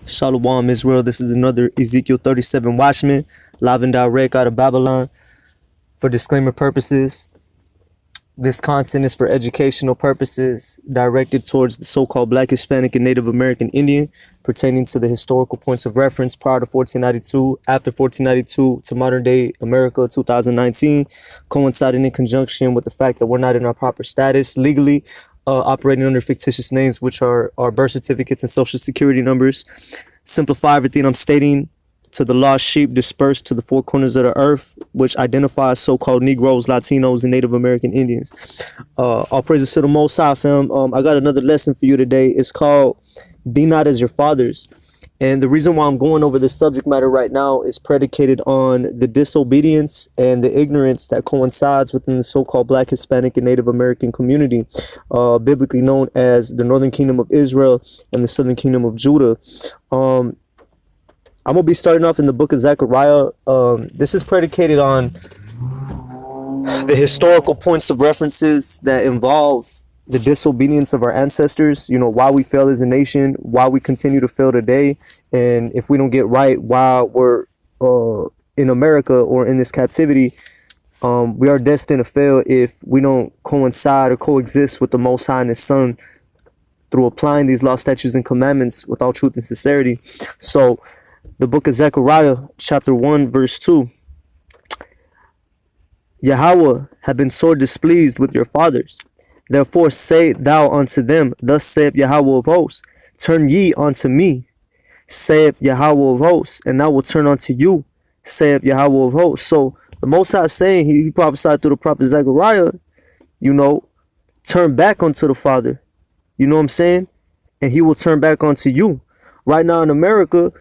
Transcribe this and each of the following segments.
Shalom Israel, this is another Ezekiel 37 Watchman, live and direct out of Babylon. For disclaimer purposes, this content is for educational purposes, directed towards the so-called Black, Hispanic, and Native American Indian, pertaining to the historical points of reference prior to 1492, after 1492, to modern-day America 2019, coinciding in conjunction with the fact that we're not in our proper status legally, operating under fictitious names, which are our birth certificates and social security numbers. Simplify everything I'm stating to the lost sheep dispersed to the four corners of the earth, which identifies so-called Negroes, Latinos, and Native American Indians. All praises to the Most High, fam. I got another lesson for you today. It's called Be Not As Your Fathers. And the reason why I'm going over this subject matter right now is predicated on the disobedience and the ignorance that coincides within the so-called Black, Hispanic, and Native American community, biblically known as the Northern Kingdom of Israel and the Southern Kingdom of Judah. I'm going to be starting off in the book of Zechariah. This is predicated on the historical points of references that involve the disobedience of our ancestors, why we fail as a nation, why we continue to fail today, and if we don't get right while we're in America or in this captivity, we are destined to fail if we don't coincide or coexist with the Most High and His Son through applying these law, statutes, and commandments with all truth and sincerity. So, the book of Zechariah, chapter 1, verse 2. Yahweh had been sore displeased with your fathers. Therefore say thou unto them, Thus saith Yahweh of hosts, Turn ye unto me, saith Yahweh of hosts, and I will turn unto you, saith Yahweh of hosts. So the Most High is saying, he prophesied through the prophet Zechariah, turn back unto the Father. You know what I'm saying? And he will turn back unto you. Right now in America,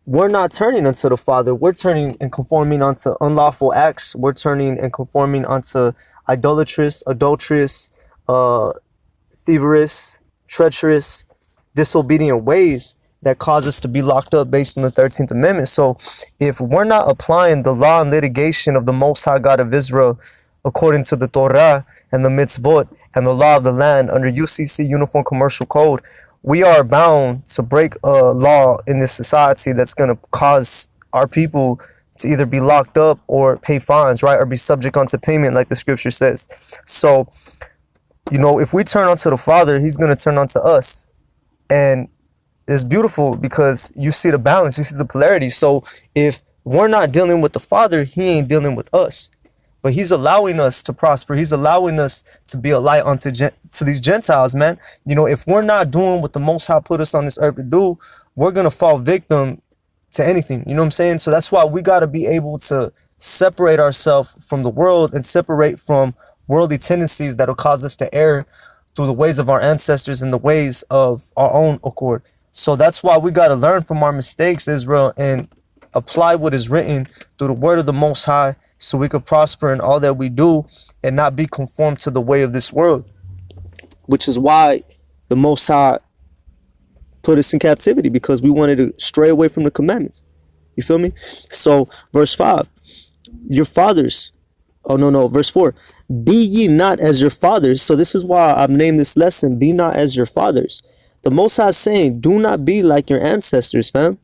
we're not turning unto the Father. We're turning and conforming unto unlawful acts. We're turning and conforming unto idolatrous, adulterous, thieverous, treacherous, disobedient ways that cause us to be locked up based on the 13th Amendment. So if we're not applying the law and litigation of the Most High God of Israel according to the Torah and the mitzvot and the law of the land under UCC, Uniform Commercial Code, we are bound to break a law in this society that's going to cause our people to either be locked up or pay fines, right? Or be subject unto payment like the scripture says. So, if we turn unto the Father, He's going to turn unto us. And it's beautiful because you see the balance, you see the polarity. So if we're not dealing with the Father, He ain't dealing with us. But He's allowing us to prosper. He's allowing us to be a light unto to these Gentiles, man. If we're not doing what the Most High put us on this earth to do, we're going to fall victim to anything. You know what I'm saying? So that's why we got to be able to separate ourselves from the world and separate from worldly tendencies that will cause us to err through the ways of our ancestors and the ways of our own accord. So that's why we got to learn from our mistakes, Israel, and apply what is written through the word of the Most High, so we could prosper in all that we do and not be conformed to the way of this world, which is why the Most High put us in captivity, because we wanted to stray away from the commandments. You feel me? So verse 5, your fathers, verse 4, be ye not as your fathers. So this is why I've named this lesson, Be Not As Your Fathers. The Most High is saying, do not be like your ancestors, fam,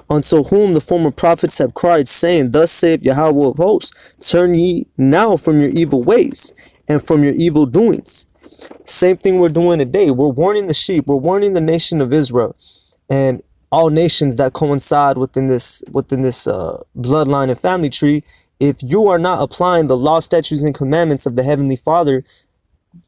unto whom the former prophets have cried, saying, Thus saith Yahweh of hosts, turn ye now from your evil ways and from your evil doings. Same thing we're doing today. We're warning the sheep. We're warning the nation of Israel and all nations that coincide within this bloodline and family tree. If you are not applying the law, statutes, and commandments of the Heavenly Father,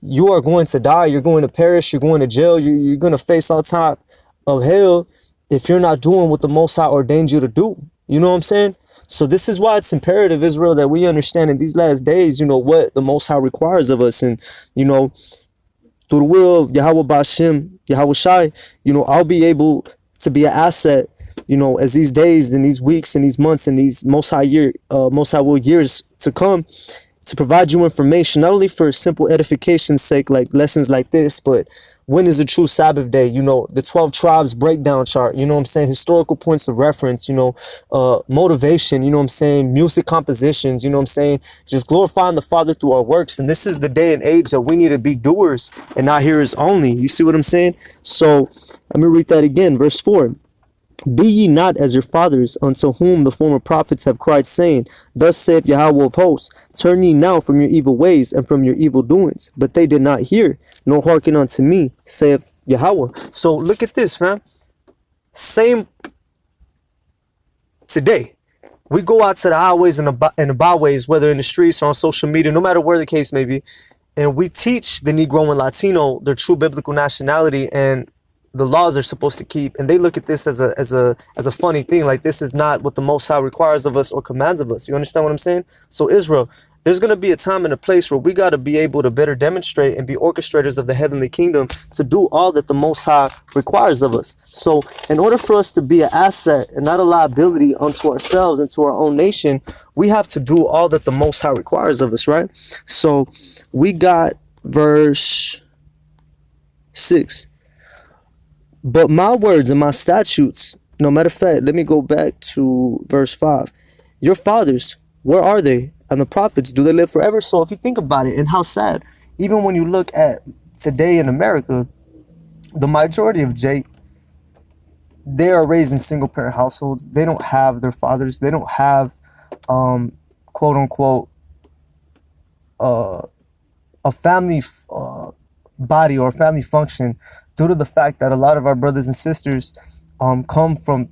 you are going to die. You're going to perish. You're going to jail. You're going to face all type of hell if you're not doing what the Most High ordained you to do. You know what I'm saying? So this is why it's imperative, Israel, that we understand in these last days, what the Most High requires of us. And, through the will of Yahweh Ba'ashem, Yahweh Shai, I'll be able to be an asset, as these days and these weeks and these months and these Most High will years to come, to provide you information, not only for simple edification's sake, like lessons like this, but when is a true Sabbath day, the 12 tribes breakdown chart, historical points of reference, motivation, music compositions, just glorifying the Father through our works. And this is the day and age that we need to be doers and not hearers only. You see what I'm saying? So let me read that again, verse 4. Be ye not as your fathers, unto whom the former prophets have cried, saying, Thus saith Yahweh of hosts, turn ye now from your evil ways and from your evil doings. But they did not hear, nor hearken unto me, saith Yahweh. So look at this, fam. Same today. We go out to the highways and the byways, whether in the streets or on social media, no matter where the case may be, and we teach the Negro and Latino their true biblical nationality and the laws they're supposed to keep, and they look at this as a funny thing, like this is not what the Most High requires of us or commands of us. You understand what I'm saying? So Israel, there's going to be a time and a place where we got to be able to better demonstrate and be orchestrators of the heavenly kingdom to do all that the Most High requires of us. So in order for us to be an asset and not a liability unto ourselves and to our own nation, we have to do all that the Most High requires of us, right? So we got verse 6. But my words and my statutes, no matter of fact, let me go back to verse 5. Your fathers, where are they? And the prophets, do they live forever? So if you think about it, and how sad, even when you look at today in America, the majority of they are raised in single parent households. They don't have their fathers. They don't have, quote unquote, a family body or family function, due to the fact that a lot of our brothers and sisters come from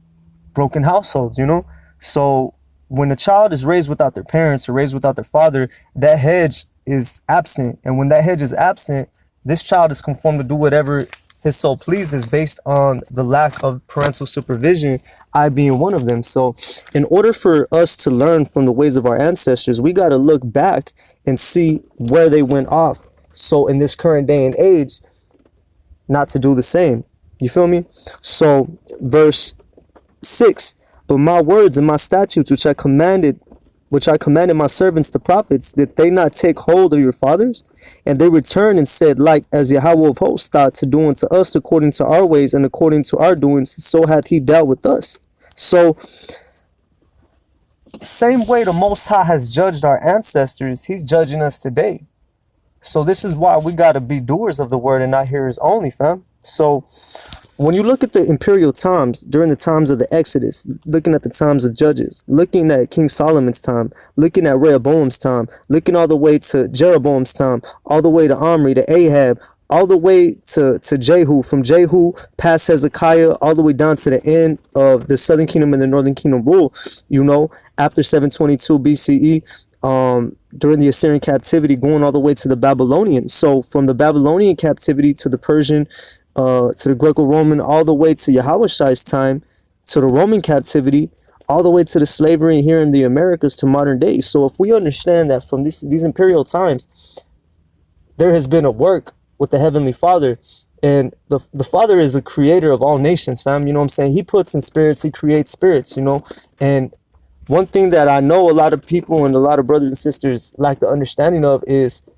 broken households, you know? So when a child is raised without their parents or raised without their father, that hedge is absent. And when that hedge is absent, this child is conformed to do whatever his soul pleases based on the lack of parental supervision, I being one of them. So in order for us to learn from the ways of our ancestors, we got to look back and see where they went off. So in this current day and age, not to do the same. You feel me? So verse 6, but my words and my statutes which I commanded my servants the prophets, did they not take hold of your fathers? And they returned and said, like as Yahweh of hosts thought to do unto us according to our ways and according to our doings, so hath he dealt with us. So same way the Most High has judged our ancestors, he's judging us today. So this is why we got to be doers of the word and not hearers only, fam. So when you look at the imperial times, during the times of the Exodus, looking at the times of Judges, looking at King Solomon's time, looking at Rehoboam's time, looking all the way to Jeroboam's time, all the way to Omri, to Ahab, all the way to Jehu, from Jehu past Hezekiah, all the way down to the end of the southern kingdom and the northern kingdom rule, you know, after 722 BCE, during the Assyrian captivity, going all the way to the Babylonian. So from the Babylonian captivity to the Persian, to the Greco-Roman, all the way to Yahushai's time, to the Roman captivity, all the way to the slavery here in the Americas to modern day. So if we understand that from these imperial times, there has been a work with the Heavenly Father, and the Father is a creator of all nations, fam. You know what I'm saying? He puts in spirits, he creates spirits, you know. And one thing that I know a lot of people and a lot of brothers and sisters lack the understanding of is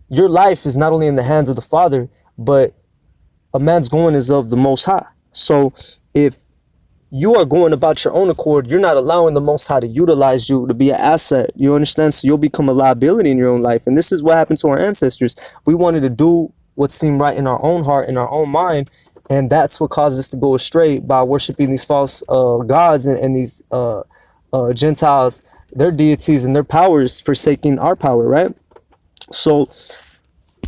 your life is not only in the hands of the Father, but a man's going is of the Most High. So if you are going about your own accord, you're not allowing the Most High to utilize you to be an asset. You understand? So you'll become a liability in your own life. And this is what happened to our ancestors. We wanted to do what seemed right in our own heart, in our own mind. And that's what caused us to go astray by worshiping these false gods and these Gentiles, their deities and their powers, forsaking our power, right? So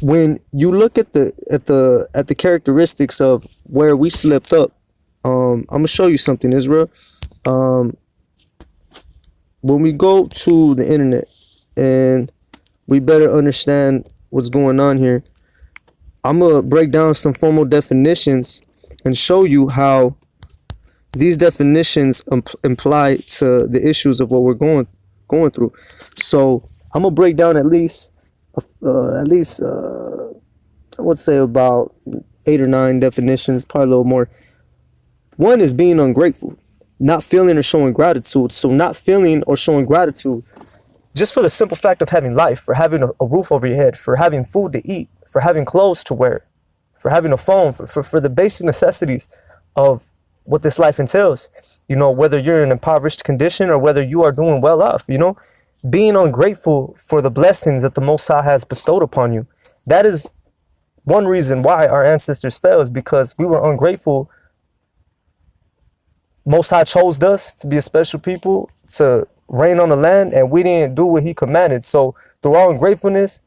when you look at the characteristics of where we slipped up, I'm gonna show you something, Israel. When we go to the internet and we better understand what's going on here, I'm gonna break down some formal definitions and show you how these definitions imply to the issues of what we're going through. So I'm gonna break down at least I would say about 8 or 9 definitions, probably a little more. One is being ungrateful, not feeling or showing gratitude. So not feeling or showing gratitude just for the simple fact of having life, for having a roof over your head, for having food to eat, for having clothes to wear, for having a phone, for the basic necessities of what this life entails. You know, whether you're in an impoverished condition or whether you are doing well off, you know, being ungrateful for the blessings that the Most High has bestowed upon you. That is one reason why our ancestors fell, is because we were ungrateful Most High chose us to be a special people, to reign on the land, and we didn't do what he commanded. So through our ungratefulness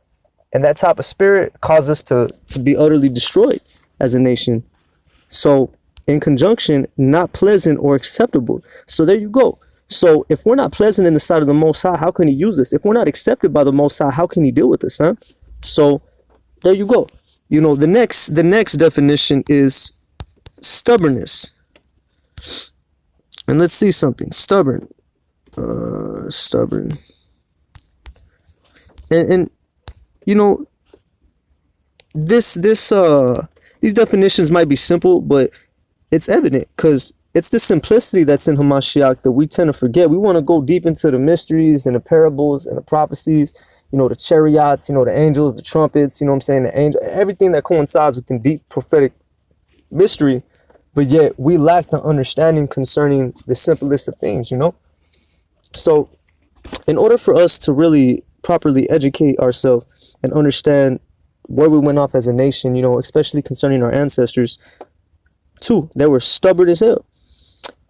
and that type of spirit caused us to be utterly destroyed as a nation. So in conjunction, not pleasant or acceptable. So there you go. So if we're not pleasant in the sight of the Most High, how can he use us? If we're not accepted by the Most High, how can he deal with us, fam? So there you go. You know, the next definition is stubbornness. And let's see something. Stubborn. Stubborn. And you know, these definitions might be simple, but it's evident because it's the simplicity that's in Hamashiach that we tend to forget. We want to go deep into the mysteries and the parables and the prophecies, you know, the chariots, you know, the angels, the trumpets, you know what I'm saying, the angel, everything that coincides with the deep prophetic mystery, but yet we lack the understanding concerning the simplest of things, you know? So in order for us to really properly educate ourselves and understand where we went off as a nation, you know, especially concerning our ancestors, two, they were stubborn as hell.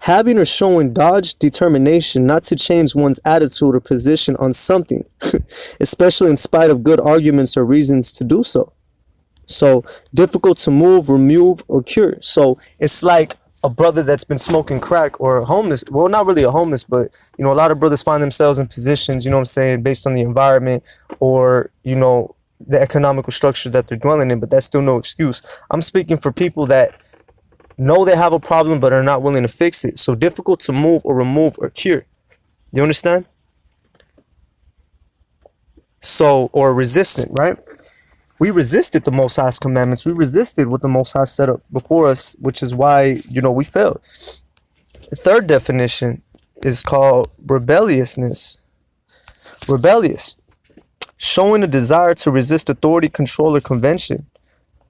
Having or showing dogged determination not to change one's attitude or position on something, especially in spite of good arguments or reasons to do so. So difficult to move, remove, or cure. So it's like a brother that's been smoking crack or homeless. Well, not really a homeless, but, you know, a lot of brothers find themselves in positions, you know what I'm saying, based on the environment or, you know, the economical structure that they're dwelling in, but that's still no excuse. I'm speaking for people that know they have a problem but are not willing to fix it. So difficult to move or remove or cure. You understand? So, or resistant, right? We resisted the Most High's commandments. We resisted what the Most High set up before us, which is why, you know, we failed. The third definition is called rebelliousness. Rebellious. Showing a desire to resist authority, control, or convention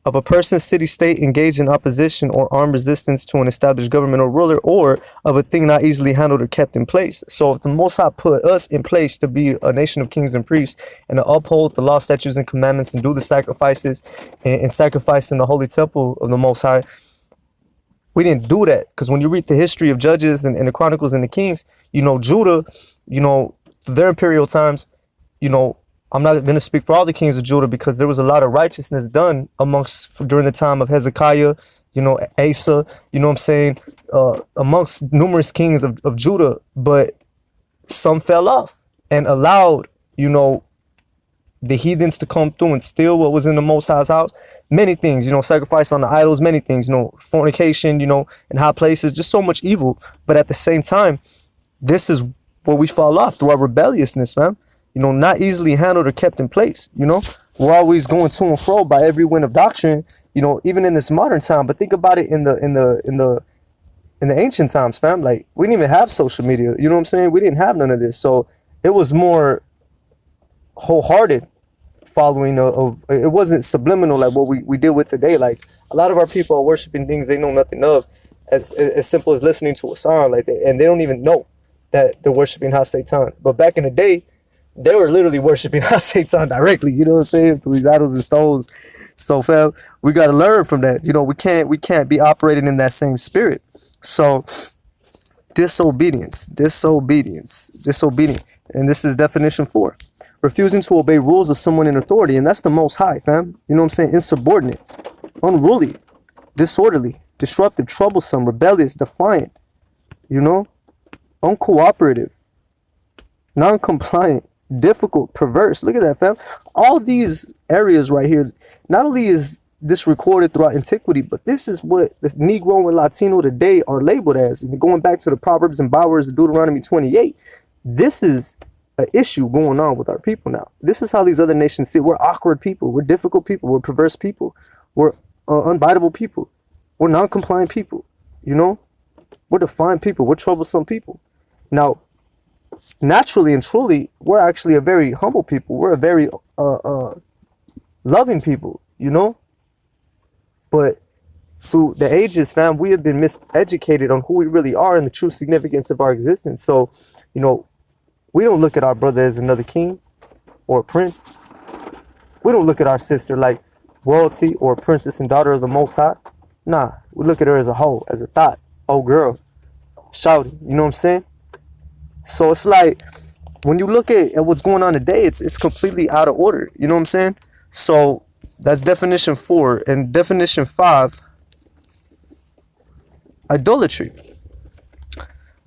of a person, city, state engaged in opposition or armed resistance to an established government or ruler, or of a thing not easily handled or kept in place. So if the Most High put us in place to be a nation of kings and priests and to uphold the law, statutes, and commandments and do the sacrifices and sacrifice in the holy temple of the Most High, we didn't do that. Because when you read the history of Judges and the Chronicles and the Kings, you know, Judah, you know, their imperial times, you know, I'm not going to speak for all the kings of Judah because there was a lot of righteousness done during the time of Hezekiah, you know, Asa, you know what I'm saying, amongst numerous kings of Judah, but some fell off and allowed, you know, the heathens to come through and steal what was in the Most High's house. Many things, you know, sacrifice on the idols, many things, you know, fornication, you know, in high places, just so much evil. But at the same time, this is where we fall off through our rebelliousness, man. You know, not easily handled or kept in place. You know, we're always going to and fro by every wind of doctrine. You know, even in this modern time. But think about it in the ancient times, fam. Like, we didn't even have social media. You know what I'm saying? We didn't have none of this. So it was more wholehearted following of. It wasn't subliminal like what we deal with today. Like, a lot of our people are worshiping things they know nothing of, as simple as listening to a song, like that, and they don't even know that they're worshiping Satan. But back in the day, they were literally worshiping Satan directly, you know what I'm saying, through these idols and stones. So, fam, we got to learn from that. You know, we can't be operating in that same spirit. So, disobedient. And this is definition 4. Refusing to obey rules of someone in authority. And that's the Most High, fam. You know what I'm saying? Insubordinate, unruly, disorderly, disruptive, troublesome, rebellious, defiant, you know, uncooperative, non-compliant, difficult, perverse. Look at that, fam. All these areas right here, not only is this recorded throughout antiquity, but this is what the Negro and Latino today are labeled as. And going back to the Proverbs and Bowers of Deuteronomy 28, this is an issue going on with our people now. This is how these other nations see it. We're awkward people. We're difficult people. We're perverse people. We're unbiteable people. We're non-compliant people. You know? We're defiant people. We're troublesome people. Now, naturally and truly, we're actually a very humble people. We're a very loving people, you know? But through the ages, fam, we have been miseducated on who we really are and the true significance of our existence. So, you know, we don't look at our brother as another king or a prince. We don't look at our sister like royalty or a princess and daughter of the Most High. Nah, we look at her as a whole, as a thought. Oh, girl, shouting. You know what I'm saying? So it's like, when you look at what's going on today, it's completely out of order. You know what I'm saying? So that's definition 4. And definition 5, idolatry.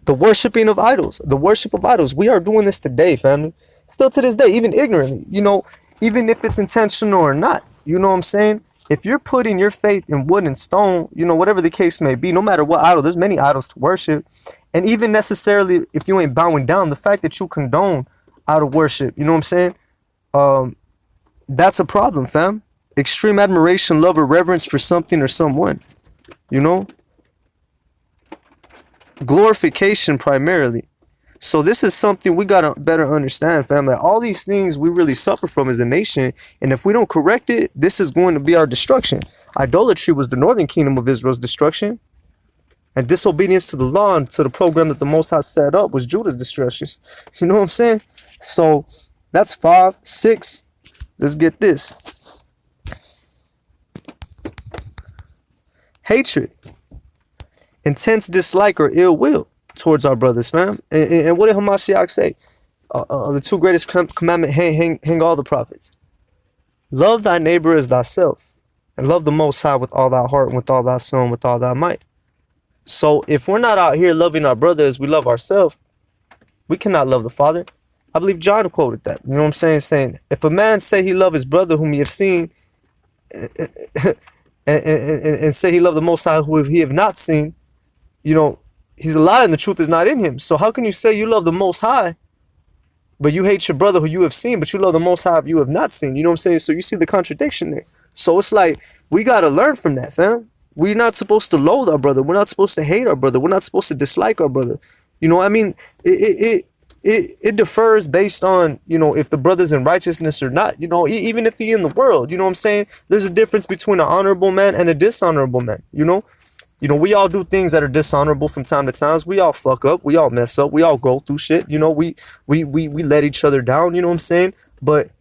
The worshiping of idols. The worship of idols. We are doing this today, family. Still to this day, even ignorantly. You know, even if it's intentional or not. You know what I'm saying? If you're putting your faith in wood and stone, you know, whatever the case may be, no matter what idol, there's many idols to worship. And even necessarily, if you ain't bowing down, the fact that you condone idol worship, you know what I'm saying? That's a problem, fam. Extreme admiration, love, or reverence for something or someone, you know? Glorification primarily. So this is something we gotta better understand, fam. Like, all these things we really suffer from as a nation, and if we don't correct it, this is going to be our destruction. Idolatry was the northern kingdom of Israel's destruction, and disobedience to the law and to the program that the Most High set up was Judah's destruction. You know what I'm saying? So that's 5. 6. Let's get this. Hatred, intense dislike or ill will towards our brothers, fam. And what did Hamashiach say? The 2 greatest commandments hang all the prophets. Love thy neighbor as thyself, and love the Most High with all thy heart, and with all thy soul, and with all thy might. So if we're not out here loving our brother as we love ourselves, we cannot love the Father. I believe John quoted that. You know what I'm saying? Saying, if a man say he love his brother whom he have seen, and say he love the Most High who he have not seen, you know, he's a liar and the truth is not in him. So how can you say you love the Most High, but you hate your brother who you have seen, but you love the Most High you have not seen? You know what I'm saying? So you see the contradiction there. So it's like, we got to learn from that, fam. We're not supposed to loathe our brother. We're not supposed to hate our brother. We're not supposed to dislike our brother. You know, I mean, it differs based on, you know, if the brother's in righteousness or not. You know, even if he in the world, you know what I'm saying? There's a difference between an honorable man and a dishonorable man, you know? You know, we all do things that are dishonorable from time to time. We all fuck up. We all mess up. We all go through shit. You know, we let each other down. You know what I'm saying? But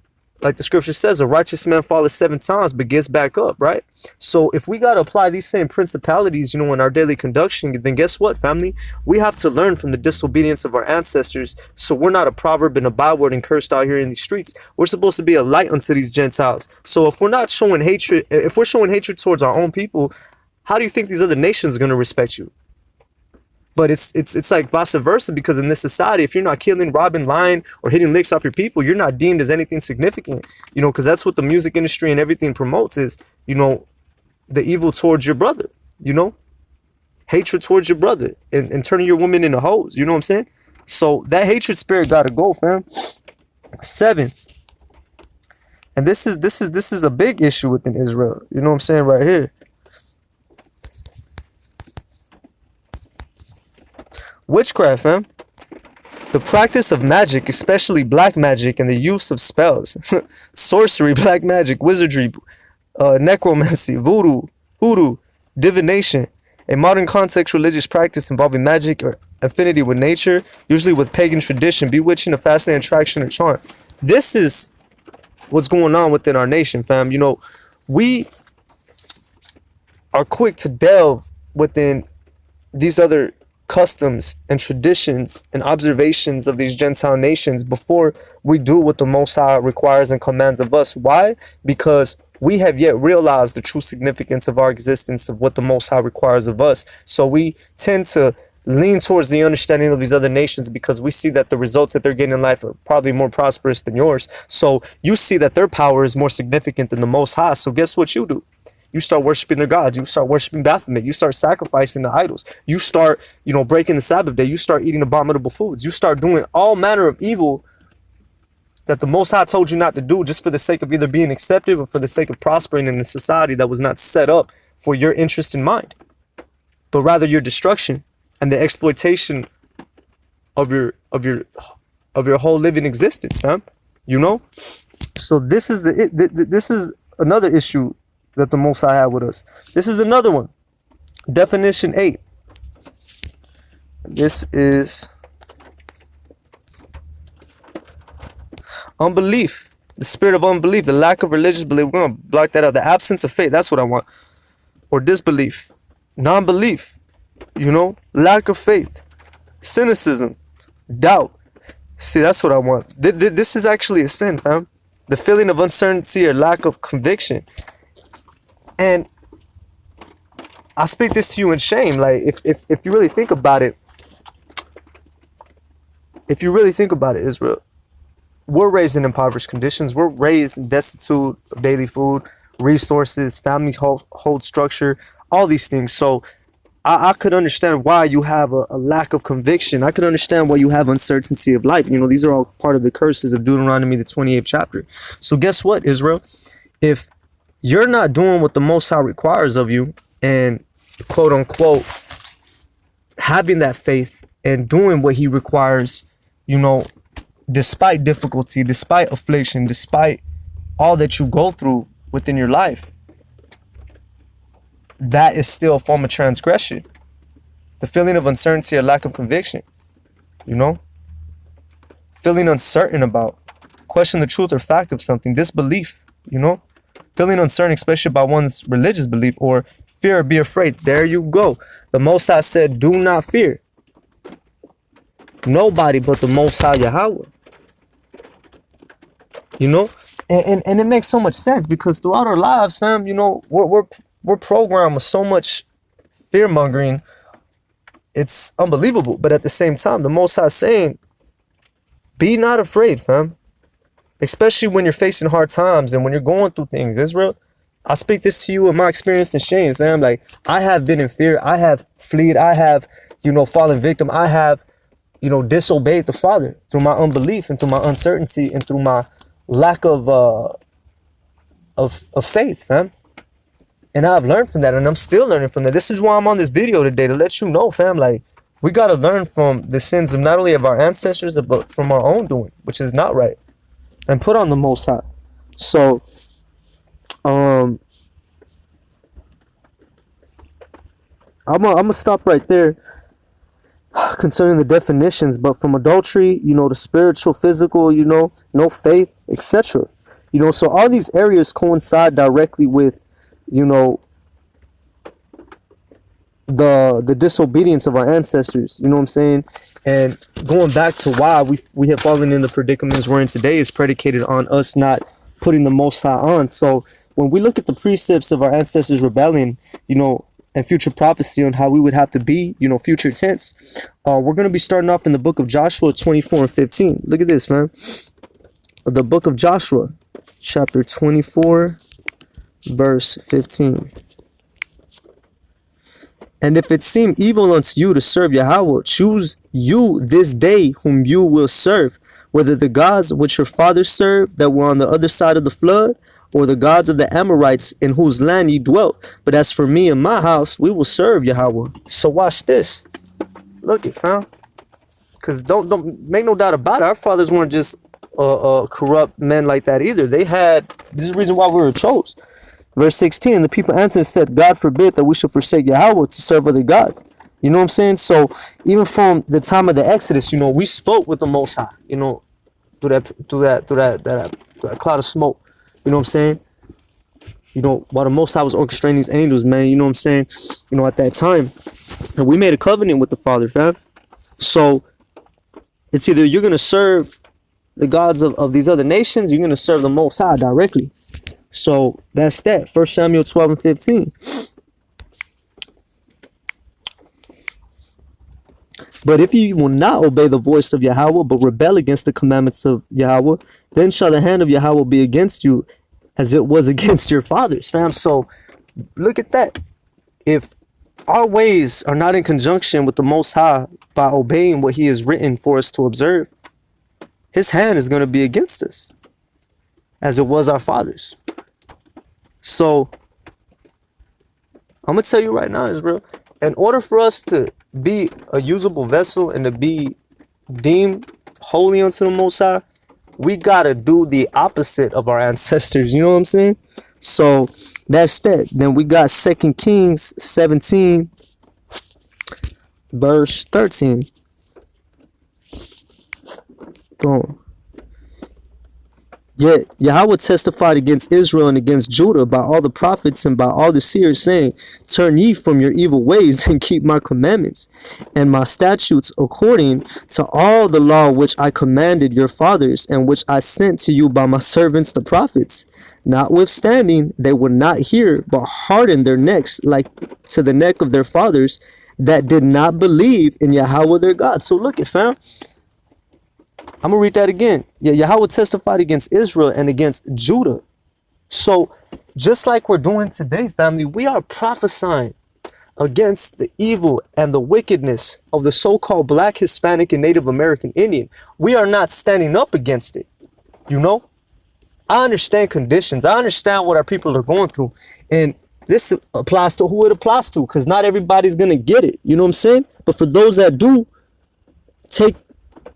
like the scripture says, a righteous man falleth 7 times, but gets back up, right? So if we got to apply these same principalities, you know, in our daily conduction, then guess what, family? We have to learn from the disobedience of our ancestors. So we're not a proverb and a byword and cursed out here in these streets. We're supposed to be a light unto these Gentiles. So if we're not showing hatred, if we're showing hatred towards our own people, how do you think these other nations are going to respect you? But it's like vice versa, because in this society, if you're not killing, robbing, lying, or hitting licks off your people, you're not deemed as anything significant, you know, because that's what the music industry and everything promotes is, you know, the evil towards your brother, you know, hatred towards your brother and turning your woman into hoes, you know what I'm saying? So that hatred spirit got to go, fam. 7. And this is a big issue within Israel, you know what I'm saying, right here. Witchcraft, fam. The practice of magic, especially black magic, and the use of spells, sorcery, black magic, wizardry, necromancy, voodoo, hoodoo, divination, a modern context religious practice involving magic or affinity with nature, usually with pagan tradition, bewitching, a fascinating attraction or charm. This is what's going on within our nation, fam. You know, we are quick to delve within these other customs and traditions and observations of these Gentile nations before we do what the Most High requires and commands of us. Why? Because we have yet realized the true significance of our existence, of what the Most High requires of us. So we tend to lean towards the understanding of these other nations because we see that the results that they're getting in life are probably more prosperous than yours. So you see that their power is more significant than the Most High. So guess what you do? You start worshiping their gods. You start worshiping Baphomet. You start sacrificing the idols. You start, you know, breaking the Sabbath day. You start eating abominable foods. You start doing all manner of evil that the Most High told you not to do, just for the sake of either being accepted or for the sake of prospering in a society that was not set up for your interest in mind, but rather your destruction and the exploitation of your whole living existence, fam. You know. So this is this is another issue that the Most High had with us. This is another one. Definition 8. This is unbelief. The spirit of unbelief, the lack of religious belief. We're going to block that out. The absence of faith. That's what I want. Or disbelief. Non-belief. You know, lack of faith. cynicism, doubt. See, that's what I want. This is actually a sin, fam. The feeling of uncertainty or lack of conviction. And I speak this to you in shame. Like, if you really think about it, Israel, we're raised in impoverished conditions. We're raised destitute of daily food, resources, family hold structure, all these things. So I could understand why you have a lack of conviction. I could understand why you have uncertainty of life. You know, these are all part of the curses of Deuteronomy, the 28th chapter. So guess what, Israel? If you're not doing what the Most High requires of you and quote unquote having that faith and doing what he requires, you know, despite difficulty, despite affliction, despite all that you go through within your life, that is still a form of transgression. The feeling of uncertainty or lack of conviction, you know, feeling uncertain about, question the truth or fact of something, disbelief, you know, feeling uncertain, especially about one's religious belief, or fear or be afraid. There you go. The Most High said, do not fear nobody but the Most High Yahweh. You know, and it makes so much sense because throughout our lives, fam, you know, we're programmed with so much fear mongering. It's unbelievable. But at the same time, the Most High is saying, be not afraid, fam. Especially when you're facing hard times and when you're going through things, Israel. I speak this to you in my experience and shame, fam. Like, I have been in fear. I have fled. I have, you know, fallen victim. I have, you know, disobeyed the Father through my unbelief and through my uncertainty and through my lack of faith, fam. And I've learned from that, and I'm still learning from that. This is why I'm on this video today, to let you know, fam, like, we got to learn from the sins of not only of our ancestors, but from our own doing, which is not right, and put on the Most High. So, I'm gonna stop right there concerning the definitions. But from adultery, you know, the spiritual, physical, you know, no faith, etc. You know, so all these areas coincide directly with, you know, the disobedience of our ancestors. You know what I'm saying? And going back to why we have fallen in the predicaments we're in today is predicated on us not putting the Most High on. So when we look at the precepts of our ancestors' rebellion, you know, and future prophecy on how we would have to be, you know, future tense, we're going to be starting off in the book of Joshua 24 and 15. Look at this, man. The book of Joshua, chapter 24, verse 15. And if it seem evil unto you to serve Yahweh, choose you this day whom you will serve, whether the gods which your fathers served that were on the other side of the flood, or the gods of the Amorites in whose land ye dwelt. But as for me and my house, we will serve Yahweh. So watch this. Look it, fam. Because don't make no doubt about it. Our fathers weren't just corrupt men like that either. They had, this is the reason why we were chose. Verse 16, the people answered and said, God forbid that we should forsake Yahweh to serve other gods. You know what I'm saying? So even from the time of the Exodus, you know, we spoke with the Most High, you know, through that cloud of smoke. You know what I'm saying? You know, while the Most High was orchestrating these angels, man, you know what I'm saying? You know, at that time, and we made a covenant with the Father, fam. So it's either you're going to serve the gods of these other nations, you're going to serve the Most High directly. So that's that. 1 Samuel 12 and 15. But if ye will not obey the voice of Yahweh, but rebel against the commandments of Yahweh, then shall the hand of Yahweh be against you as it was against your fathers, fam. So look at that. If our ways are not in conjunction with the Most High by obeying what he has written for us to observe, his hand is going to be against us as it was our fathers. So I'm going to tell you right now, Israel, in order for us to be a usable vessel and to be deemed holy unto the Most High, we got to do the opposite of our ancestors. You know what I'm saying? So that's that. Then we got 2 Kings 17, verse 13. Boom. Yet Yahweh testified against Israel and against Judah by all the prophets and by all the seers, saying, turn ye from your evil ways and keep my commandments, and my statutes according to all the law which I commanded your fathers, and which I sent to you by my servants the prophets. Notwithstanding, they would not hear, but hardened their necks like to the neck of their fathers, that did not believe in Yahweh their God. So look it, fam. I'm going to read that again. Yeah, Yahweh testified against Israel and against Judah. So just like we're doing today, family, we are prophesying against the evil and the wickedness of the so-called Black, Hispanic, and Native American Indian. We are not standing up against it. You know, I understand conditions. I understand what our people are going through. And this applies to who it applies to, because not everybody's going to get it. You know what I'm saying? But for those that do, take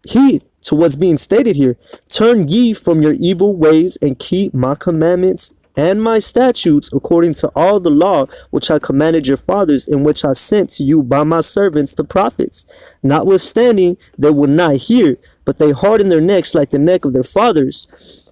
heed to what's being stated here. Turn ye from your evil ways and keep my commandments and my statutes according to all the law which I commanded your fathers, and which I sent to you by my servants the prophets. Notwithstanding, they would not hear, but they hardened their necks like the neck of their fathers,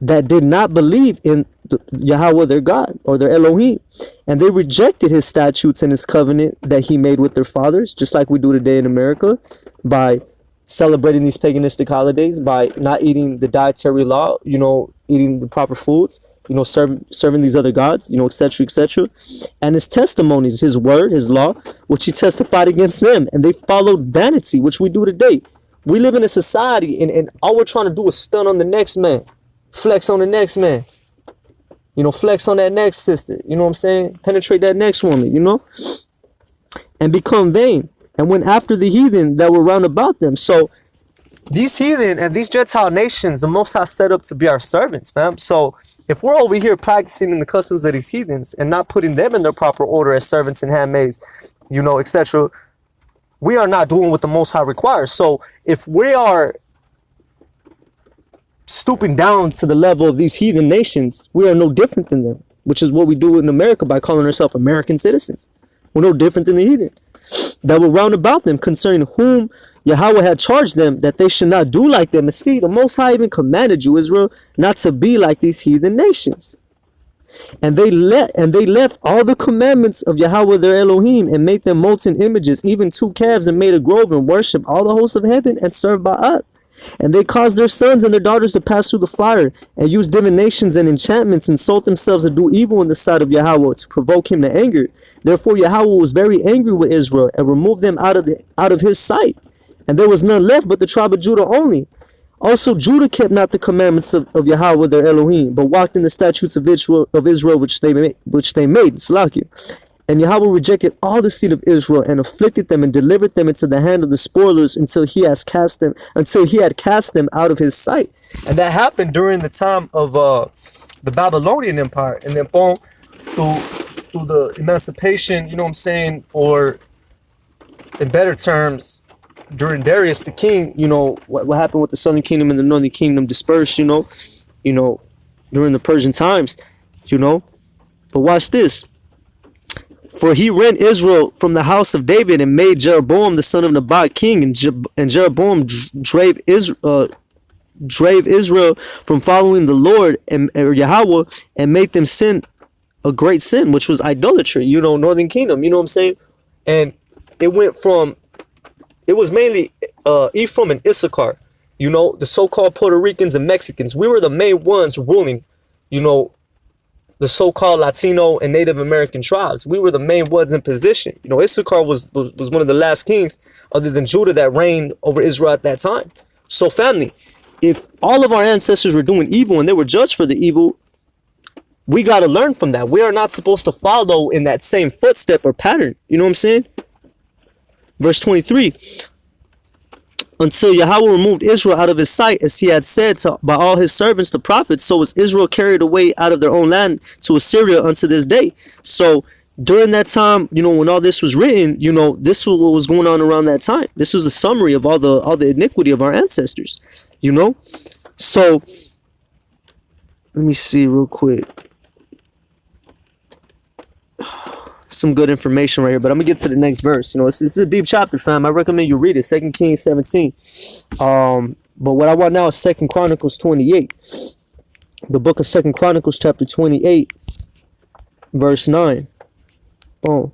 that did not believe in Yahweh their God, or their Elohim. And they rejected his statutes and his covenant that he made with their fathers, just like we do today in America, by celebrating these paganistic holidays, by not eating the dietary law, you know, eating the proper foods, you know, serving these other gods, you know, etc., etc. And his testimonies, his word, his law, which he testified against them, and they followed vanity, which we do today. We live in a society, and all we're trying to do is stun on the next man, flex on the next man, you know, flex on that next sister, you know what I'm saying, penetrate that next woman, you know, and become vain, and went after the heathen that were round about them. So these heathen and these Gentile nations, the Most High set up to be our servants, fam. So if we're over here practicing in the customs of these heathens and not putting them in their proper order as servants and handmaids, you know, etc., we are not doing what the Most High requires. So if we are stooping down to the level of these heathen nations, we are no different than them, which is what we do in America by calling ourselves American citizens. We're no different than the heathen that were round about them, concerning whom Yahweh had charged them that they should not do like them. And see, the Most High even commanded you, Israel, not to be like these heathen nations. And they left all the commandments of Yahweh their Elohim, and made them molten images, even 2 calves, and made a grove, and worshipped all the hosts of heaven, and served Baal. And they caused their sons and their daughters to pass through the fire, and used divinations and enchantments, and sold themselves to do evil in the sight of Yahweh, to provoke him to anger. Therefore Yahweh was very angry with Israel, and removed them out of his sight. And there was none left but the tribe of Judah only. Also Judah kept not the commandments of Yahweh their Elohim, but walked in the statutes of Israel which they made. Salakia. And Yahweh rejected all the seed of Israel, and afflicted them, and delivered them into the hand of the spoilers, until he had cast them out of his sight. And that happened during the time of the Babylonian Empire. And then boom, through the emancipation, you know what I'm saying, or in better terms, during Darius the king, you know, what happened with the southern kingdom and the northern kingdom dispersed, you know, during the Persian times, you know. But watch this. For he rent Israel from the house of David, and made Jeroboam the son of Nebat king, and Jeroboam drave Israel from following the Lord and Yahweh, and made them sin a great sin, which was idolatry, you know, northern kingdom, you know what I'm saying. And it was mainly Ephraim and Issachar, you know, the so-called Puerto Ricans and Mexicans. We were the main ones ruling, you know, the so-called Latino and Native American tribes. We were the main ones in position. You know, Issachar was one of the last kings other than Judah that reigned over Israel at that time. So family, if all of our ancestors were doing evil and they were judged for the evil, we got to learn from that. We are not supposed to follow in that same footstep or pattern. You know what I'm saying? Verse 23. Until Yahweh removed Israel out of his sight, as he had said by all his servants the prophets, so was Israel carried away out of their own land to Assyria unto this day. So during that time, you know, when all this was written, you know, this was what was going on around that time. This was a summary of all the iniquity of our ancestors, you know. So let me see real quick. Some good information right here, but I'm gonna get to the next verse. You know, this is a deep chapter, fam. I recommend you read it. 2 Kings 17. But what I want now is 2 Chronicles 28. The book of 2 Chronicles chapter 28, verse 9. Boom.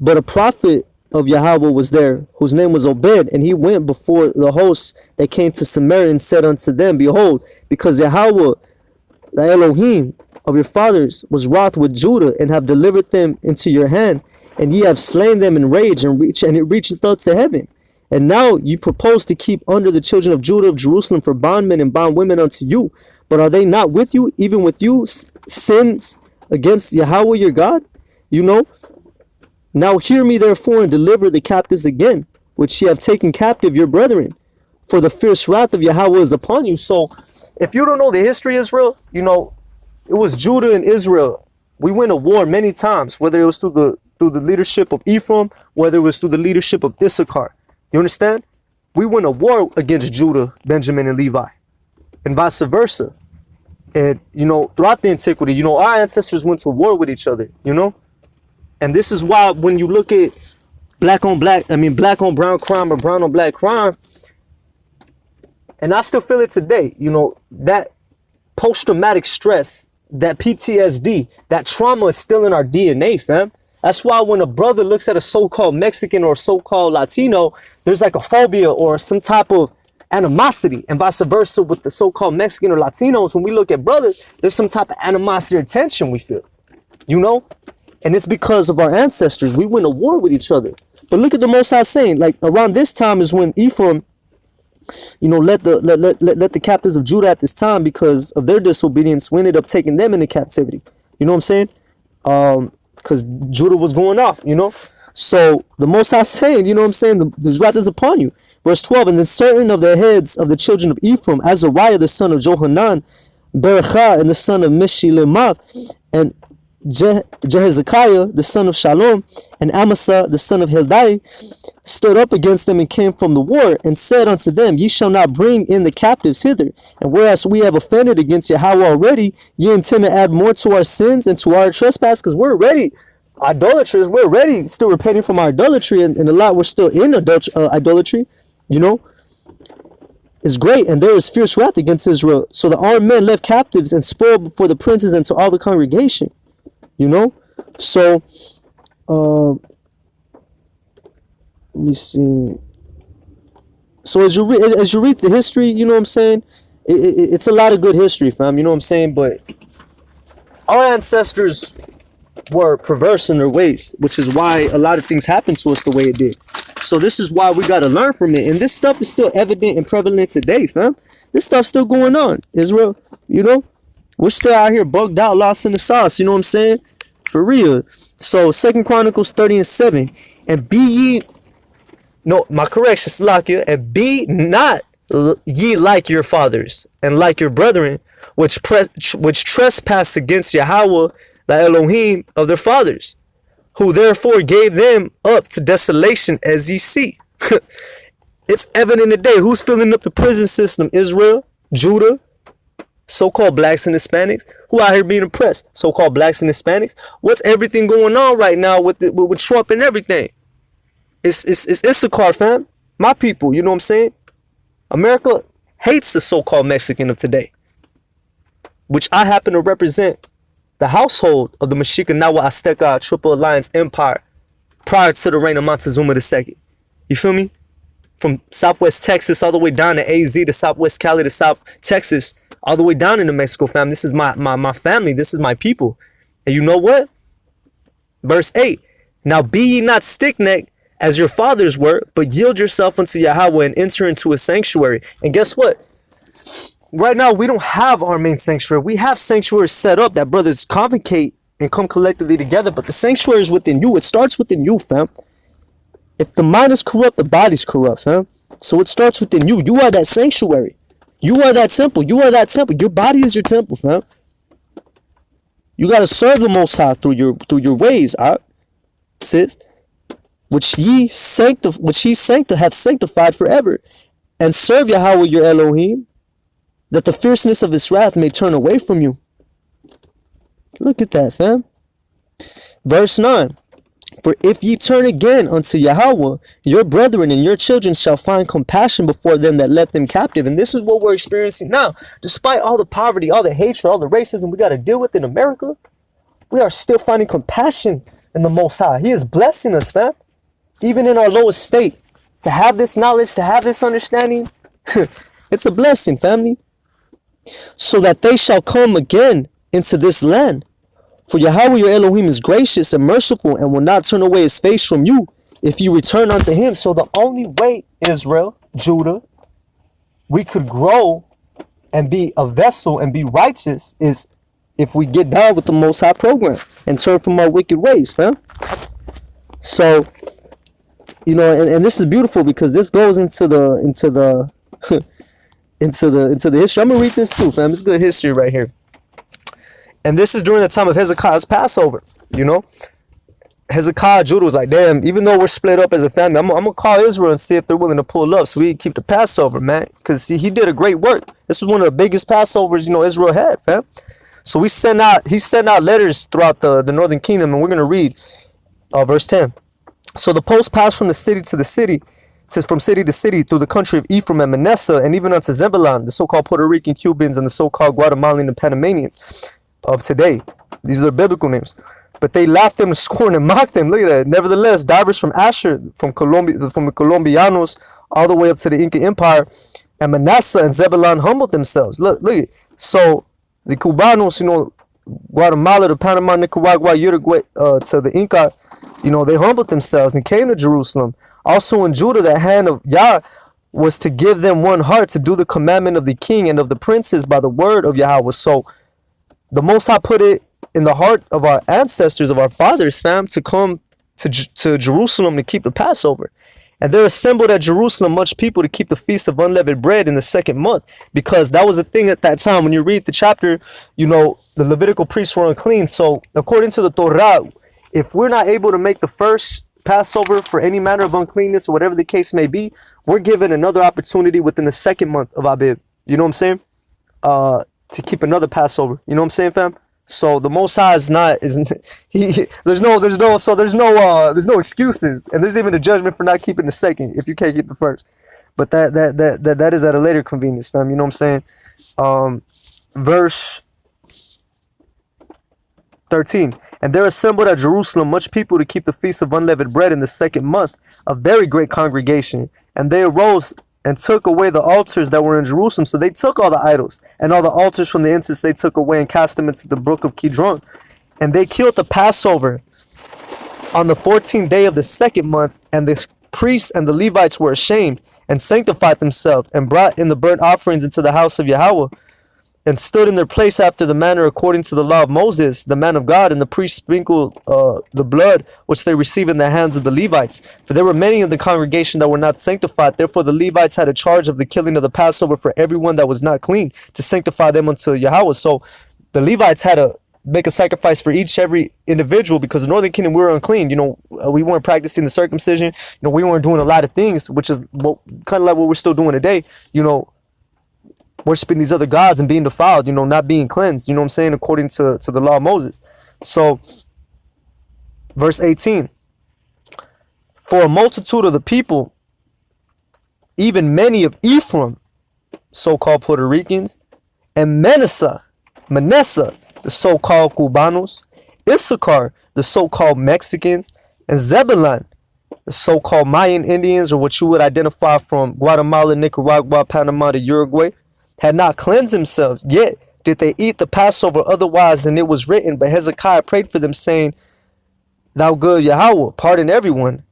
But a prophet of Yahweh was there, whose name was Obed, and he went before the hosts that came to Samaria and said unto them, Behold, because Yahweh, the Elohim of your fathers, was wroth with Judah, and have delivered them into your hand, and ye have slain them in rage, and it reacheth up to heaven. And now you propose to keep under the children of Judah of Jerusalem for bondmen and bondwomen unto you. But are they not with you, even with you, sins against Yahweh your God? You know, now hear me therefore, and deliver the captives again, which ye have taken captive your brethren. For the fierce wrath of Yahweh is upon you. So, if you don't know the history of Israel, you know, it was Judah and Israel. We went to war many times, whether it was through the leadership of Ephraim, whether it was through the leadership of Issachar. You understand? We went to war against Judah, Benjamin, and Levi, and vice versa. And, you know, throughout the antiquity, you know, our ancestors went to war with each other, you know? And this is why when you look at black on brown crime or brown on black crime, and I still feel it today, you know, that post-traumatic stress, that PTSD, that trauma is still in our DNA, fam. That's why when a brother looks at a so-called Mexican or so-called Latino, there's like a phobia or some type of animosity, and vice versa with the so-called Mexican or Latinos. When we look at brothers, there's some type of animosity or tension we feel, you know? And it's because of our ancestors. We went to war with each other. But look at the Most High saying, like around this time is when Ephraim, you know, let the captives of Judah at this time, because of their disobedience, we ended up taking them into captivity. You know what I'm saying? Because Judah was going off, you know. So the Most High saying, you know what I'm saying, the wrath is upon you. Verse 12, and then certain of the heads of the children of Ephraim, Azariah the son of Johanan, Berechiah and the son of Meshilemath, and Jehezekiah the son of Shalom, and Amasa the son of Hildai, stood up against them and came from the war, and said unto them, Ye shall not bring in the captives hither. And whereas we have offended against Yahweh already, ye intend to add more to our sins and to our trespass, because we're already idolaters. We're already still repenting from our idolatry, and a lot we're still in idolatry, you know. Is great, and there is fierce wrath against Israel. So the armed men left captives and spoiled before the princes and to all the congregation, you know. So let me see. So as you read the history, you know what I'm saying, it's a lot of good history, fam, you know what I'm saying. But our ancestors were perverse in their ways, which is why a lot of things happened to us the way it did. So this is why we got to learn from it. And this stuff is still evident and prevalent today, fam. This stuff's still going on, Israel. You know, we're still out here bugged out, lost in the sauce. You know what I'm saying? For real. So 2 Chronicles 30:7. And be ye, no, my correction, Salakia, and be not ye like your fathers and like your brethren, which trespass against Yahweh, the Elohim of their fathers, who therefore gave them up to desolation, as ye see. It's evident today. Who's filling up the prison system? Israel, Judah, so-called blacks and Hispanics. Who out here being oppressed? So-called blacks and Hispanics. What's everything going on right now with Trump and everything? It's Issachar, fam. My people, you know what I'm saying? America hates the so-called Mexican of today, which I happen to represent the household of the Mexica Nawa Azteca Triple Alliance Empire prior to the reign of Montezuma II. You feel me? From Southwest Texas all the way down to AZ, to Southwest Cali, to South Texas, all the way down into Mexico, fam. This is my family. This is my people. And you know what? Verse 8. Now be ye not stiff-necked as your fathers were, but yield yourself unto Yahweh and enter into a sanctuary. And guess what? Right now, we don't have our main sanctuary. We have sanctuaries set up that brothers convocate and come collectively together. But the sanctuary is within you. It starts within you, fam. If the mind is corrupt, the body's corrupt, fam. So it starts within you. You are that sanctuary. You are that temple. You are that temple. Your body is your temple, fam. You got to serve the Most High through your ways, sis. Which he hath sanctified forever. And serve Yahweh your Elohim, that the fierceness of his wrath may turn away from you. Look at that, fam. Verse 9. For if ye turn again unto Yahweh, your brethren and your children shall find compassion before them that led them captive. And this is what we're experiencing now. Despite all the poverty, all the hatred, all the racism we got to deal with in America, we are still finding compassion in the Most High. He is blessing us, fam. Even in our lowest state. To have this knowledge, to have this understanding, it's a blessing, family. So that they shall come again into this land. For Yahweh your Elohim is gracious and merciful and will not turn away his face from you if you return unto him. So the only way, Israel, Judah, we could grow and be a vessel and be righteous is if we get down with the Most High program and turn from our wicked ways, fam. So, you know, and this is beautiful because this goes into the into the history. I'm gonna read this too, fam. It's good history right here. And this is during the time of Hezekiah's Passover. You know, Hezekiah, Judah was like, damn, even though we're split up as a family, I'm gonna call Israel and see if they're willing to pull up so we can keep the Passover, man. Because he did a great work. This was one of the biggest Passovers, you know, Israel had, fam. So he sent out letters throughout the northern kingdom, and we're gonna read verse 10. So the post passed from the city to the city, from city to city, through the country of Ephraim and Manasseh, and even unto Zebulun, the so-called Puerto Rican Cubans and the so-called Guatemalan and Panamanians of today. These are the biblical names. But they laughed them to scorn and mocked them. Look at that. Nevertheless, divers from Asher, from the Colombianos, all the way up to the Inca Empire, and Manasseh and Zebulun humbled themselves. Look. So the Cubanos, you know, Guatemala, the Panama, Nicaragua, Uruguay, to the Inca, you know, they humbled themselves and came to Jerusalem. Also in Judah, the hand of Yah was to give them one heart to do the commandment of the king and of the princes by the word of Yahweh. So the Most High put it in the heart of our ancestors, of our fathers, fam, to come to Jerusalem to keep the Passover. And there assembled at Jerusalem much people to keep the feast of unleavened bread in the second month, because that was the thing at that time. When you read the chapter, you know, the Levitical priests were unclean. So according to the Torah, if we're not able to make the first Passover for any matter of uncleanness or whatever the case may be, we're given another opportunity within the second month of Abib. You know what I'm saying? To keep another Passover. You know what I'm saying, fam? So the Most High there's no excuses, and there's even a judgment for not keeping the second if you can't keep the first. But that is at a later convenience, fam. You know what I'm saying? Verse 13. And there assembled at Jerusalem much people to keep the feast of unleavened bread in the second month, a very great congregation. And they arose and took away the altars that were in Jerusalem. So they took all the idols and all the altars from the incense they took away and cast them into the brook of Kidron. And they killed the Passover on the 14th day of the second month. And the priests and the Levites were ashamed and sanctified themselves and brought in the burnt offerings into the house of Yahweh, and stood in their place after the manner according to the law of Moses, the man of God, and the priests sprinkled the blood which they received in the hands of the Levites. For there were many in the congregation that were not sanctified. Therefore the Levites had a charge of the killing of the Passover for everyone that was not clean, to sanctify them unto Yahweh. So the Levites had to make a sacrifice for every individual, because the northern kingdom, we were unclean. You know, we weren't practicing the circumcision. You know, we weren't doing a lot of things, which is kind of like what we're still doing today. You know, worshiping these other gods and being defiled, you know, not being cleansed, you know what I'm saying, according to the law of Moses. So, verse 18. For a multitude of the people, even many of Ephraim, so-called Puerto Ricans, and Manasseh, the so-called Cubanos, Issachar, the so-called Mexicans, and Zebulun, the so-called Mayan Indians, or what you would identify from Guatemala, Nicaragua, Panama to Uruguay, had not cleansed themselves, yet did they eat the Passover otherwise than it was written. But Hezekiah prayed for them, saying, Thou good Yahweh, pardon everyone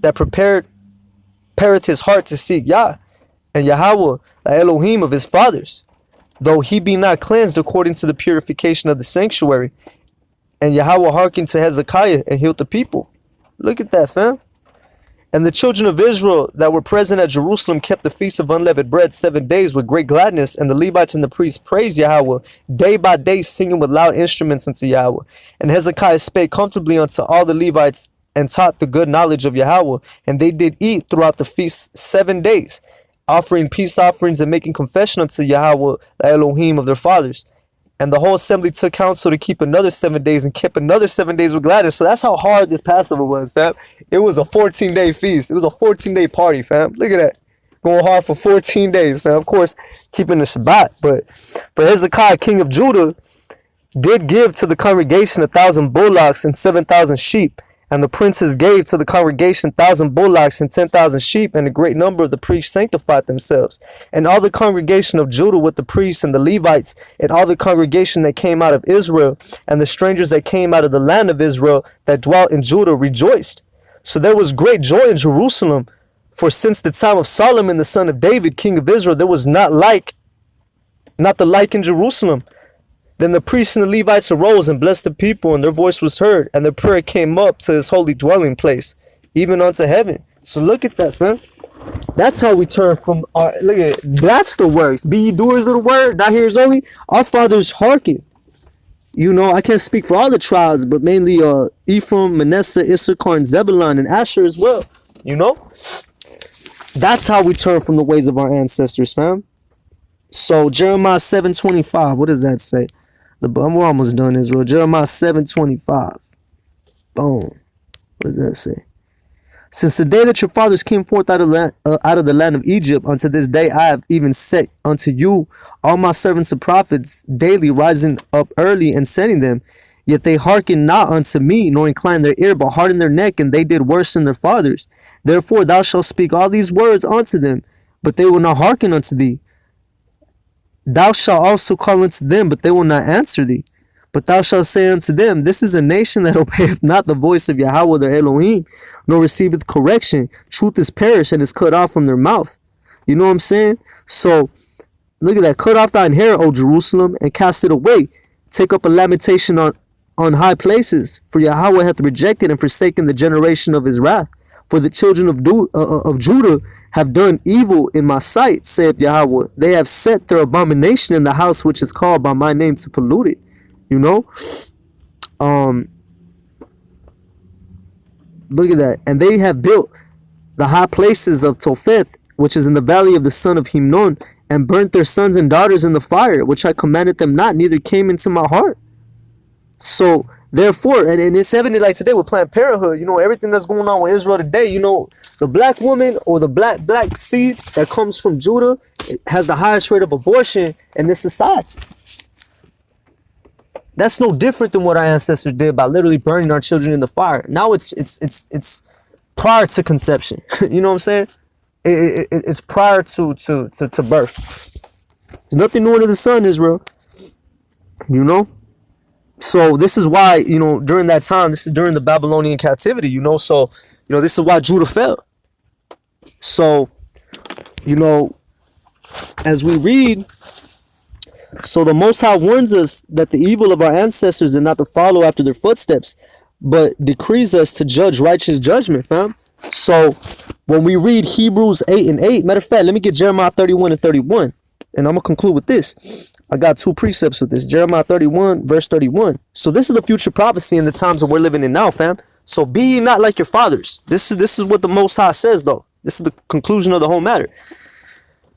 that prepareth his heart to seek Yah, and Yahweh, the Elohim of his fathers, though he be not cleansed according to the purification of the sanctuary. And Yahweh hearkened to Hezekiah and healed the people. Look at that, fam. And the children of Israel that were present at Jerusalem kept the feast of unleavened bread 7 days with great gladness. And the Levites and the priests praised Yahweh day by day, singing with loud instruments unto Yahweh. And Hezekiah spake comfortably unto all the Levites and taught the good knowledge of Yahweh. And they did eat throughout the feast 7 days, offering peace offerings and making confession unto Yahweh, the Elohim of their fathers. And the whole assembly took counsel to keep another 7 days, and kept another 7 days with gladness. So that's how hard this Passover was, fam. It was a 14-day feast. It was a 14-day party, fam. Look at that. Going hard for 14 days, fam. Of course, keeping the Shabbat. But for Hezekiah, king of Judah, did give to the congregation 1,000 bullocks and 7,000 sheep. And the princes gave to the congregation 1,000 bullocks and 10,000 sheep, and a great number of the priests sanctified themselves. And all the congregation of Judah with the priests and the Levites, and all the congregation that came out of Israel, and the strangers that came out of the land of Israel that dwelt in Judah rejoiced. So there was great joy in Jerusalem, for since the time of Solomon the son of David, king of Israel, there was not the like in Jerusalem. Then the priests and the Levites arose and blessed the people, and their voice was heard, and their prayer came up to his holy dwelling place, even unto heaven. So look at that, fam. That's how we turn from our, look at it. That's the works. Be ye doers of the word, not hearers only. Our fathers hearken. You know, I can't speak for all the tribes, but mainly Ephraim, Manasseh, Issachar, and Zebulun, and Asher as well. You know? That's how we turn from the ways of our ancestors, fam. So Jeremiah 7:25, what does that say? We're almost done, Israel. Jeremiah 7:25. Boom. What does that say? Since the day that your fathers came forth out of the land of Egypt, unto this day I have even set unto you all my servants and prophets daily, rising up early and sending them. Yet they hearken not unto me, nor incline their ear, but harden their neck, and they did worse than their fathers. Therefore thou shalt speak all these words unto them, but they will not hearken unto thee. Thou shalt also call unto them, but they will not answer thee. But thou shalt say unto them, this is a nation that obeyeth not the voice of Yahweh their Elohim, nor receiveth correction. Truth is perished and is cut off from their mouth. You know what I'm saying? So, look at that. Cut off thine hair, O Jerusalem, and cast it away. Take up a lamentation on high places, for Yahweh hath rejected and forsaken the generation of his wrath. For the children of Judah have done evil in my sight, saith Yahweh. They have set their abomination in the house which is called by my name to pollute it. You know? Look at that. And they have built the high places of Topheth, which is in the valley of the son of Hinnom, and burnt their sons and daughters in the fire, which I commanded them not, neither came into my heart. So, therefore, and it's evident like today with Planned Parenthood, you know, everything that's going on with Israel today, you know, the black woman or the black seed that comes from Judah has the highest rate of abortion in this society. That's no different than what our ancestors did by literally burning our children in the fire. Now it's prior to conception. You know what I'm saying? It's prior to birth. There's nothing new under the sun, Israel. You know? So this is why, you know, during that time, this is during the Babylonian captivity, you know, so, you know, this is why Judah fell. So, you know, as we read, so the Most High warns us that the evil of our ancestors is not to follow after their footsteps, but decrees us to judge righteous judgment, fam. So when we read Hebrews 8:8, matter of fact, let me get Jeremiah 31:31, and I'm going to conclude with this. I got two precepts with this. Jeremiah 31, verse 31. So this is the future prophecy in the times that we're living in now, fam. So be ye not like your fathers. This is what the Most High says, though. This is the conclusion of the whole matter.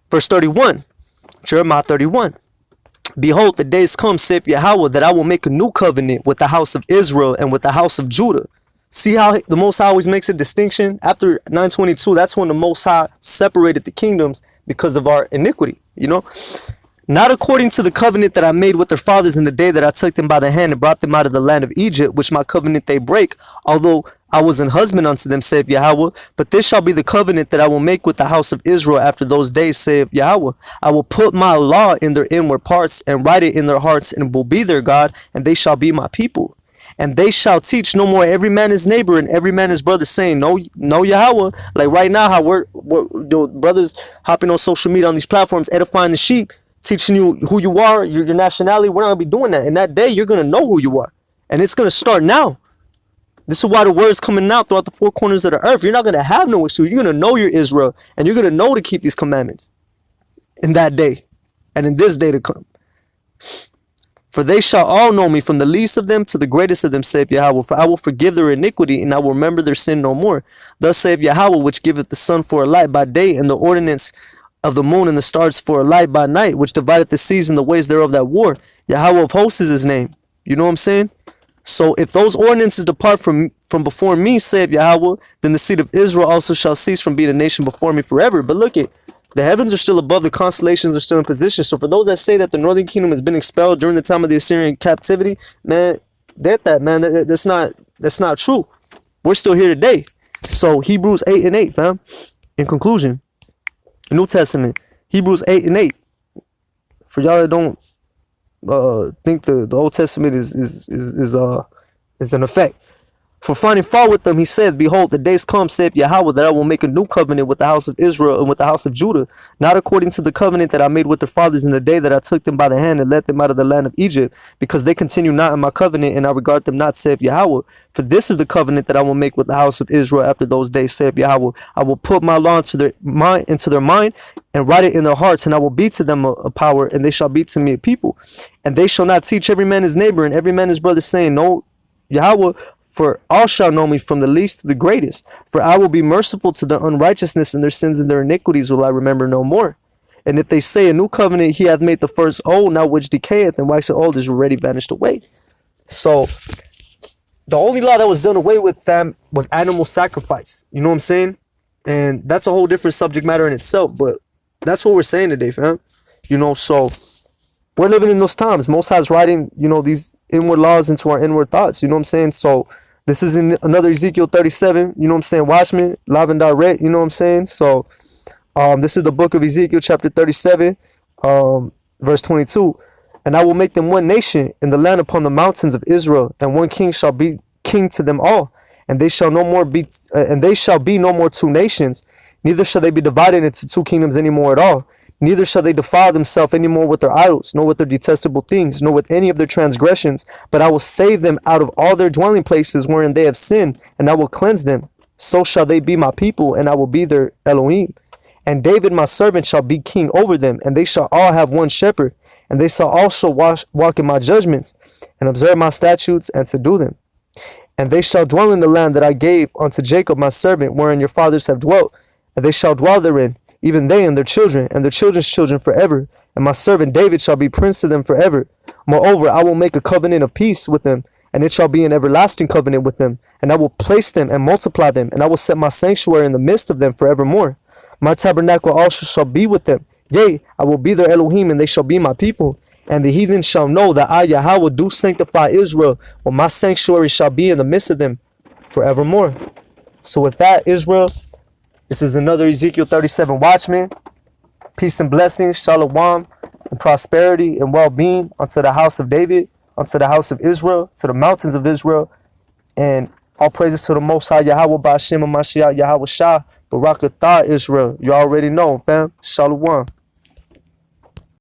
Verse 31, Jeremiah 31. Behold, the days come, saith Yahweh, that I will make a new covenant with the house of Israel and with the house of Judah. See how the Most High always makes a distinction? After 922, that's when the Most High separated the kingdoms because of our iniquity, you know? Not according to the covenant that I made with their fathers in the day that I took them by the hand and brought them out of the land of Egypt, which my covenant they break, although I was an husband unto them, saith Yahweh. But this shall be the covenant that I will make with the house of Israel after those days, saith Yahweh. I will put my law in their inward parts and write it in their hearts, and will be their God, and they shall be my people. And they shall teach no more every man his neighbor and every man his brother, saying, no Yahweh. Like right now, how we're brothers hopping on social media on these platforms, edifying the sheep, teaching you who you are, your nationality. We're not going to be doing that. In that day, you're going to know who you are. And it's going to start now. This is why the word's coming out throughout the four corners of the earth. You're not going to have no issue. You're going to know you're Israel. And you're going to know to keep these commandments in that day and in this day to come. For they shall all know me, from the least of them to the greatest of them, saith Yahweh. For I will forgive their iniquity, and I will remember their sin no more. Thus saith Yahweh, which giveth the sun for a light by day, and the ordinance of the moon and the stars for a light by night, which divideth the seas and the ways thereof that war. Yahweh of hosts is his name. You know what I'm saying? So if those ordinances depart from before me, saith Yahweh, then the seed of Israel also shall cease from being a nation before me forever. But look at The heavens are still above, the constellations are still in position. So for those that say that the northern kingdom has been expelled during the time of the Assyrian captivity, man, that's not true. We're still here today. So Hebrews 8:8, fam. In conclusion, New Testament, Hebrews 8:8. For y'all that don't think the Old Testament is an effect. For finding fault with them, he said, behold, the days come, saith Yahweh, that I will make a new covenant with the house of Israel and with the house of Judah, not according to the covenant that I made with their fathers in the day that I took them by the hand and led them out of the land of Egypt, because they continue not in my covenant, and I regard them not, saith Yahweh. For this is the covenant that I will make with the house of Israel after those days, saith Yahweh. I will put my law into their mind, and write it in their hearts, and I will be to them a power, and they shall be to me a people. And they shall not teach every man his neighbor and every man his brother, saying, know Yahweh, for all shall know me, from the least to the greatest. For I will be merciful to their unrighteousness, and their sins and their iniquities will I remember no more. And if they say a new covenant, he hath made the first old, now which decayeth and waxeth old is already vanished away. So the only law that was done away with, fam, was animal sacrifice. You know what I'm saying? And that's a whole different subject matter in itself, but that's what we're saying today, fam. You know, so we're living in those times. Most High's writing, you know, these inward laws into our inward thoughts. You know what I'm saying? So this is in another Ezekiel 37. You know what I'm saying? Watchmen, live and direct. You know what I'm saying? So this is the book of Ezekiel chapter 37, verse 22. And I will make them one nation in the land upon the mountains of Israel, and one king shall be king to them all. And they shall be no more two nations, neither shall they be divided into two kingdoms any more at all. Neither shall they defile themselves any more with their idols, nor with their detestable things, nor with any of their transgressions. But I will save them out of all their dwelling places wherein they have sinned, and I will cleanse them. So shall they be my people, and I will be their Elohim. And David my servant shall be king over them, and they shall all have one shepherd. And they shall also walk in my judgments, and observe my statutes, and to do them. And they shall dwell in the land that I gave unto Jacob my servant, wherein your fathers have dwelt. And they shall dwell therein, even they and their children, and their children's children forever. And my servant David shall be prince to them forever. Moreover, I will make a covenant of peace with them, and it shall be an everlasting covenant with them. And I will place them and multiply them, and I will set my sanctuary in the midst of them forevermore. My tabernacle also shall be with them. Yea, I will be their Elohim, and they shall be my people. And the heathen shall know that I, Yahweh, do sanctify Israel, while my sanctuary shall be in the midst of them forevermore. So with that, Israel, this is another Ezekiel 37 Watchman. Peace and blessings, shalom, and prosperity and well-being unto the house of David, unto the house of Israel, to the mountains of Israel, and all praises to the Most High Yahweh, Ba'ashem Mashiach Yahweh Shah, Barak Atah Israel. You already know, fam. Shalom.